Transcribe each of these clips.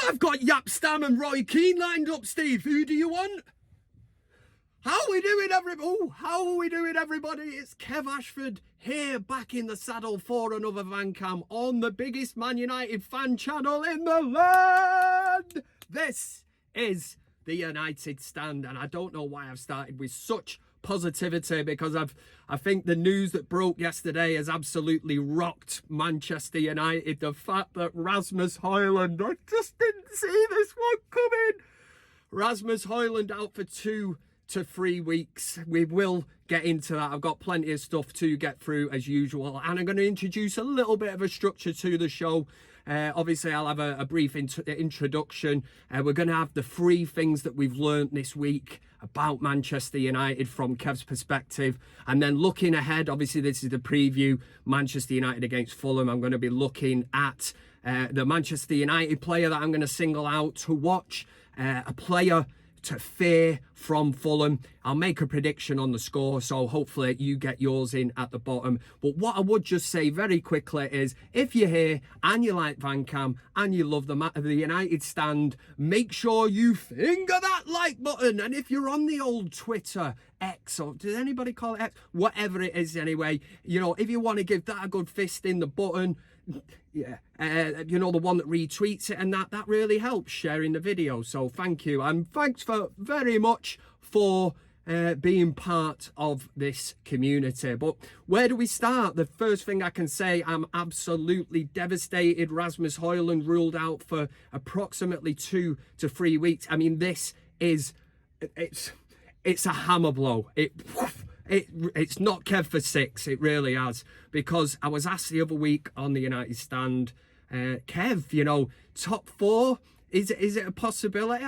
I've got Yap Stam and Roy Keane lined up, Steve. Who do you want? How are we doing, everybody? It's Kev Ashford here, back in the saddle for another Van Cam on the biggest Man United fan channel in the land. This is the United Stand, and I don't know why I've started with such positivity, because I think the news that broke yesterday has absolutely rocked Manchester United. The fact that Rasmus Hojlund, I just didn't see this one coming. Rasmus Hojlund out for 2 to 3 weeks. We will get into that. I've got plenty of stuff to get through as usual, and I'm going to introduce a little bit of a structure to the show. Obviously, I'll have a brief introduction. We're going to have the 3 things that we've learned this week about Manchester United from Kev's perspective. And then looking ahead, obviously this is the preview, Manchester United against Fulham. I'm going to be looking at the Manchester United player that I'm going to single out to watch, a player to fear from Fulham. I'll make a prediction on the score, so hopefully you get yours in at the bottom. But what I would just say very quickly is, if you're here and you like Van Cam and you love the United Stand, make sure you finger that like button. And if you're on the old Twitter, X, or does anybody call it X? Whatever it is anyway, you know, if you want to give that a good fist in the button, yeah, you know, the one that retweets it, and that really helps sharing the video. So thank you, and thanks for very much for being part of this community. But where do we start? The first thing I can say, I'm absolutely devastated. Rasmus Hojlund ruled out for approximately 2 to 3 weeks. I mean, this is it's a hammer blow. It's not Kev for 6, it really has, because I was asked the other week on the United Stand, Kev, you know, top 4, is it a possibility?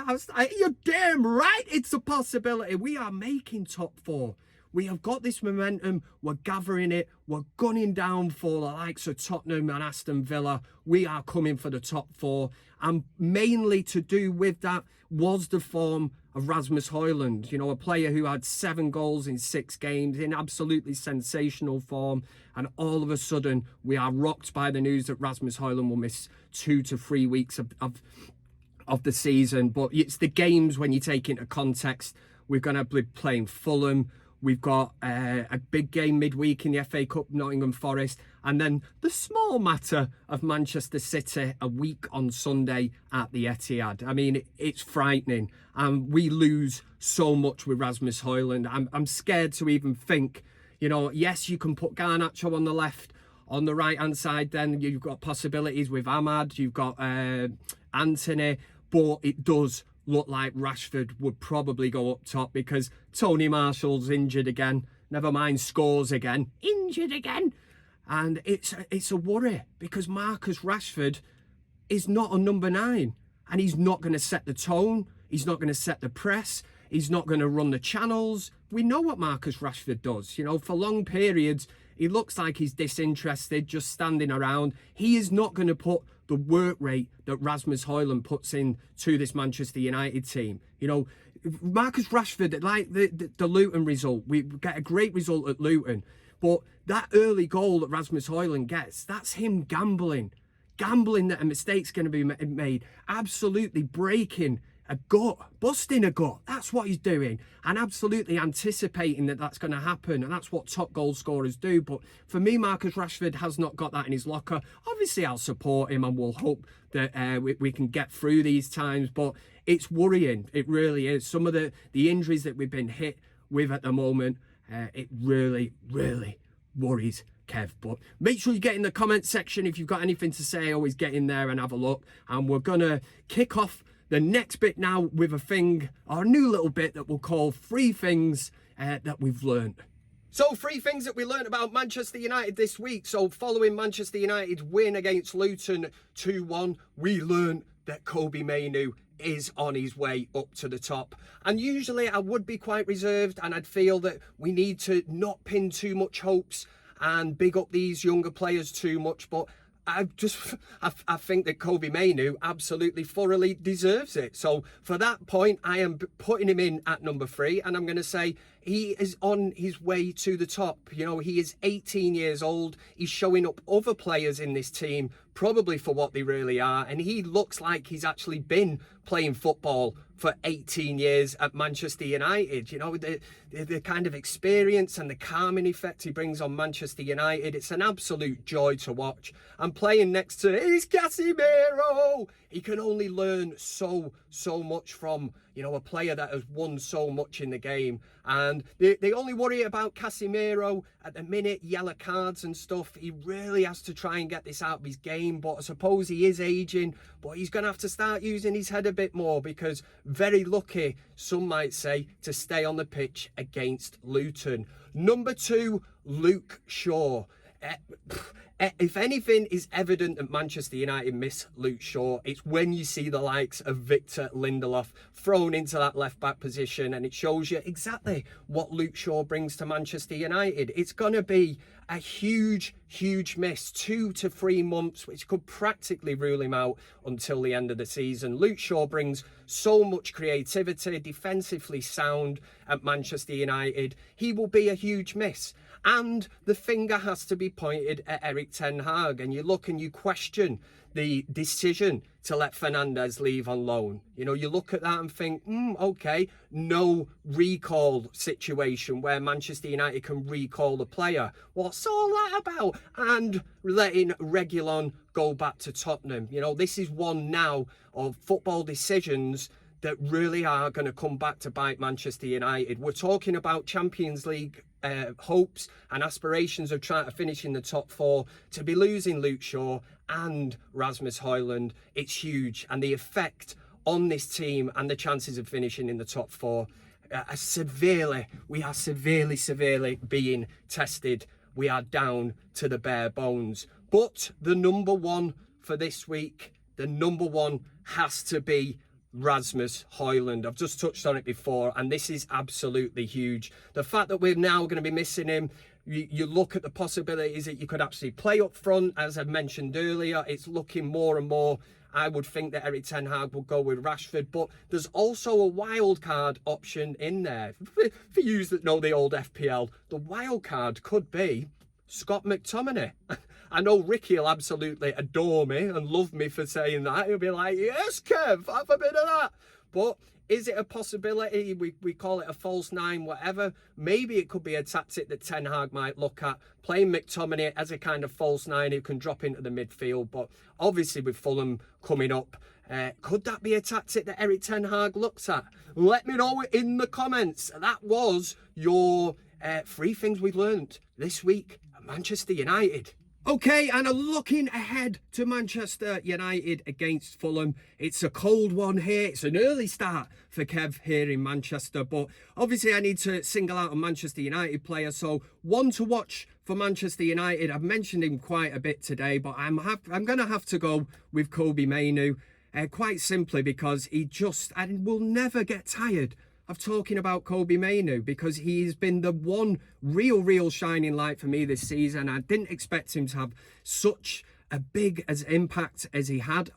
You're damn right it's a possibility. We are making top 4. We have got this momentum, we're gathering it, we're gunning down for the likes of Tottenham and Aston Villa. We are coming for the top 4, and mainly to do with that was the form of Rasmus Hojlund, you know, a player who had 7 goals in 6 games in absolutely sensational form. And all of a sudden, we are rocked by the news that Rasmus Hojlund will miss 2 to 3 weeks of the season. But it's the games when you take into context. We're going to be playing Fulham. We've got a big game midweek in the FA Cup, Nottingham Forest. And then the small matter of Manchester City a week on Sunday at the Etihad. I mean, it's frightening. And we lose so much with Rasmus Hojlund. I'm scared to even think, you know, yes, you can put Garnacho on the left. On the right-hand side, then you've got possibilities with Ahmad. You've got Anthony. But it does look like Rashford would probably go up top, because Tony Marshall's injured again. Never mind, scores again. Injured again. And it's a worry, because Marcus Rashford is not a number 9. And he's not going to set the tone. He's not going to set the press. He's not going to run the channels. We know what Marcus Rashford does. You know, for long periods, he looks like he's disinterested, just standing around. He is not going to put the work rate that Rasmus Hojlund puts in to this Manchester United team. You know, Marcus Rashford, like the Luton result, we get a great result at Luton, but that early goal that Rasmus Hojlund gets, that's him gambling that a mistake's going to be made, absolutely breaking a gut, busting a gut. That's what he's doing, and absolutely anticipating that that's going to happen, and that's what top goal scorers do. But for me, Marcus Rashford has not got that in his locker. Obviously, I'll support him, and we'll hope that we can get through these times, but it's worrying. It really is. Some of the injuries that we've been hit with at the moment, it really, really worries Kev. But make sure you get in the comment section if you've got anything to say. Always get in there and have a look, and we're gonna kick off the next bit now with a new little bit that we'll call 3 things that we've learned. So 3 things that we learned about Manchester United this week. So following Manchester United's win against Luton 2-1, we learned that Kobbie Mainoo is on his way up to the top. And usually I would be quite reserved, and I'd feel that we need to not pin too much hopes and big up these younger players too much. But I think that Kobbie Mainoo absolutely thoroughly deserves it. So for that point, I am putting him in at number 3, and I'm going to say he is on his way to the top. You know, he is 18 years old. He's showing up other players in this team probably for what they really are. And he looks like he's actually been playing football for 18 years at Manchester United. You know, the kind of experience and the calming effect he brings on Manchester United, it's an absolute joy to watch. And playing next to is Casemiro. He can only learn so much from, you know, a player that has won so much in the game. And the only worry about Casemiro at the minute, yellow cards and stuff, he really has to try and get this out of his game. But I suppose he is aging, but he's going to have to start using his head a bit more, because very lucky, some might say, to stay on the pitch against Luton. Number 2, Luke Shaw. If anything is evident that Manchester United miss Luke Shaw, it's when you see the likes of Victor Lindelof thrown into that left-back position, and it shows you exactly what Luke Shaw brings to Manchester United. It's going to be a huge miss, 2 to 3 months, which could practically rule him out until the end of the season. Luke Shaw brings so much creativity, defensively sound at Manchester United. He will be a huge miss. And the finger has to be pointed at Erik ten Hag. And you look and you question the decision to let Fernandes leave on loan. You know, you look at that and think, okay, no recall situation where Manchester United can recall the player. What's all that about? And letting Reguilon go back to Tottenham. You know, this is one now of football decisions that really are going to come back to bite Manchester United. We're talking about Champions League hopes and aspirations of trying to finish in the top 4. To be losing Luke Shaw and Rasmus Hojlund, it's huge. And the effect on this team and the chances of finishing in the top 4 are severely being tested. We are down to the bare bones. But the number 1 for this week, the number 1 has to be Rasmus Hojlund. I've just touched on it before, and this is absolutely huge. The fact that we're now going to be missing him, you look at the possibilities that you could actually play up front. As I mentioned earlier, it's looking more and more, I would think that Erik ten Hag will go with Rashford, but there's also a wild card option in there. For you that know the old FPL, the wild card could be Scott McTominay. I know Ricky will absolutely adore me and love me for saying that. He'll be like, yes, Kev, have a bit of that. But is it a possibility? We call it a false 9, whatever. Maybe it could be a tactic that Ten Hag might look at, playing McTominay as a kind of false 9 who can drop into the midfield. But obviously with Fulham coming up, could that be a tactic that Erik ten Hag looks at? Let me know in the comments. That was your 3 things we've learned this week at Manchester United. Okay, and looking ahead to Manchester United against Fulham. It's a cold one here. It's an early start for Kev here in Manchester. But obviously I need to single out a Manchester United player. So one to watch for Manchester United. I've mentioned him quite a bit today, but I'm going to have to go with Kobbie Mainoo. Quite simply because I will never get tired of talking about Kobbie Mainoo, because he's been the one real shining light for me this season. I didn't expect him to have such a big impact as he had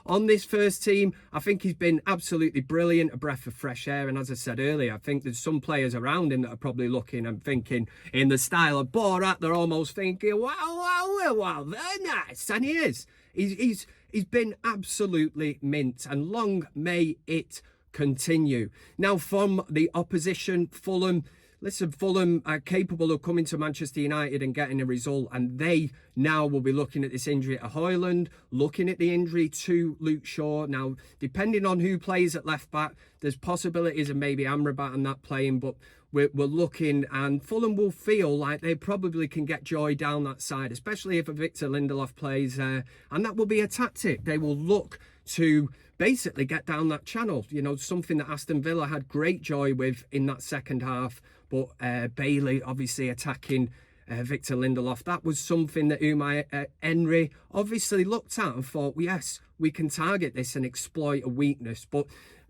on this first team. I think he's been absolutely brilliant, a breath of fresh air. And as I said earlier, I think there's some players around him that are probably looking and thinking in the style of Borat, they're almost thinking, wow, very nice. And he is. He's been absolutely mint, and long may it continue. Now, from the opposition, Fulham. Listen, Fulham are capable of coming to Manchester United and getting a result, and they now will be looking at this injury to Hojlund, looking at the injury to Luke Shaw. Now, depending on who plays at left back, there's possibilities of maybe Amrabat and that playing, but we're looking, and Fulham will feel like they probably can get joy down that side, especially if a Victor Lindelof plays there, and that will be a tactic. They will look to basically get down that channel, you know, something that Aston Villa had great joy with in that second half. But Bailey obviously attacking Victor Lindelof, that was something that Unai Emery obviously looked at and thought, well, yes, we can target this and exploit a weakness. But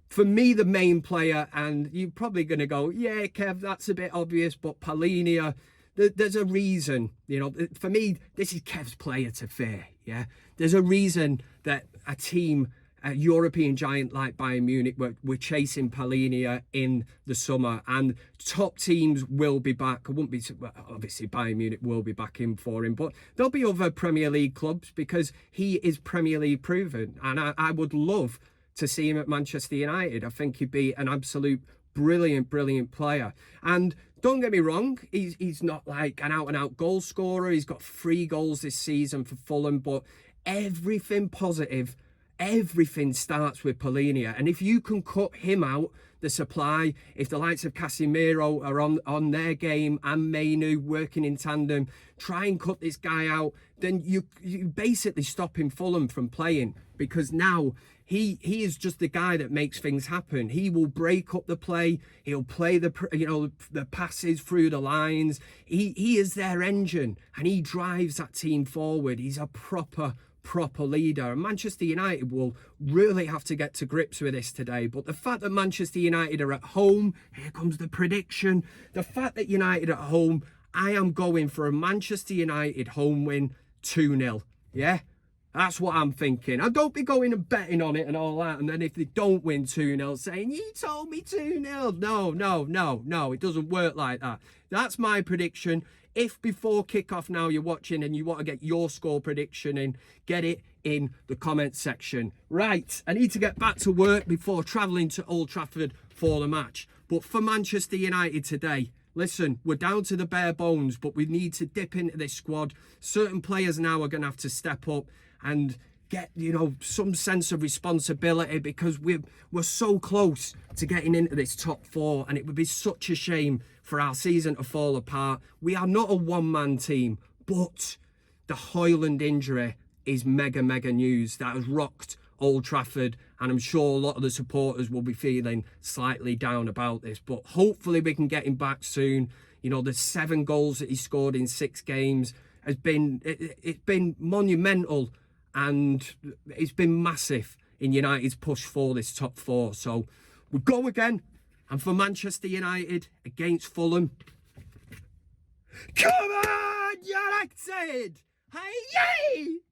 for me, the main player, and you're probably going to go, yeah, Kev, that's a bit obvious, but Palhinha, there's a reason, you know, for me, this is Kev's player to fear, yeah? There's a reason that a team a European giant like Bayern Munich. We're chasing Palinia in the summer, and top teams will be back. I wouldn't be, well, obviously Bayern Munich will be back in for him, but there'll be other Premier League clubs because he is Premier League proven, and I would love to see him at Manchester United. I think he'd be an absolute brilliant player. And don't get me wrong, he's not like an out-and-out goal scorer. He's got 3 goals this season for Fulham, but everything positive, everything starts with Palinia. And if you can cut him out the supply, if the likes of Casemiro are on their game and Mainu working in tandem, try and cut this guy out, then you basically stopping Fulham from playing, because now he is just the guy that makes things happen. He will break up the play. He'll play the passes through the lines. He is their engine, and he drives that team forward. He's a proper leader, and Manchester United will really have to get to grips with this today. But the fact that Manchester United are at home, here comes the prediction, the fact that United are at home, I am going for a Manchester United home win 2-0. Yeah, that's what I'm thinking. I don't be going and betting on it and all that, and then if they don't win 2-0 saying you told me 2-0. No, it doesn't work like that. That's my prediction. If before kickoff now you're watching and you want to get your score prediction in, get it in the comment section. Right, I need to get back to work before travelling to Old Trafford for the match. But for Manchester United today, listen, we're down to the bare bones, but we need to dip into this squad. Certain players now are going to have to step up and get, some sense of responsibility, because we're so close to getting into this top 4, and it would be such a shame for our season to fall apart. We are not a one-man team, but the Hojlund injury is mega news. That has rocked Old Trafford, and I'm sure a lot of the supporters will be feeling slightly down about this, but hopefully we can get him back soon. The 7 goals that he scored in 6 games has been, it's been monumental, and it's been massive in United's push for this top 4. So we go again. And for Manchester United against Fulham, come on, United! Hey, yay!